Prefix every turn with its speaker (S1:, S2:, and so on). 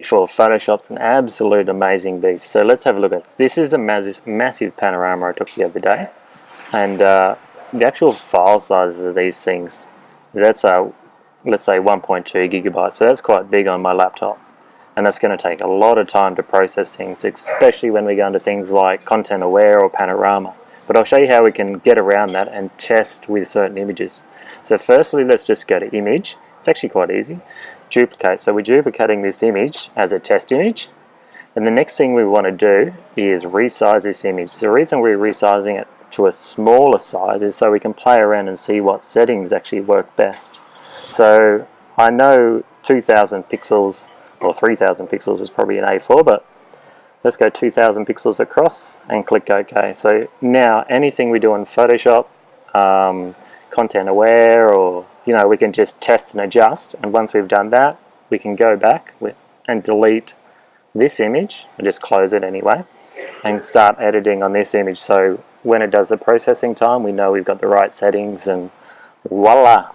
S1: For Photoshop's an absolute amazing beast. So let's have a look at it. This is a massive panorama I took the other day, and the actual file sizes of these things, that's let's say 1.2 gigabytes, so that's quite big on my laptop, and that's going to take a lot of time to process things, especially when we go into things like content aware or panorama. But I'll show you how we can get around that and test with certain images. So firstly, let's just go to image. It's actually quite easy. Duplicate. So we're duplicating this image as a test image, and the next thing we want to do is resize this image. The reason we're resizing it to a smaller size is so we can play around and see what settings actually work best. So I know 2000 pixels or 3000 pixels is probably an A4, but let's go 2000 pixels across and click OK. So now anything we do in Photoshop, content aware, or we can just test and adjust, and once we've done that we can go back and delete this image, and just close it anyway, and start editing on this image. So when it does the processing time, we know we've got the right settings, and voila!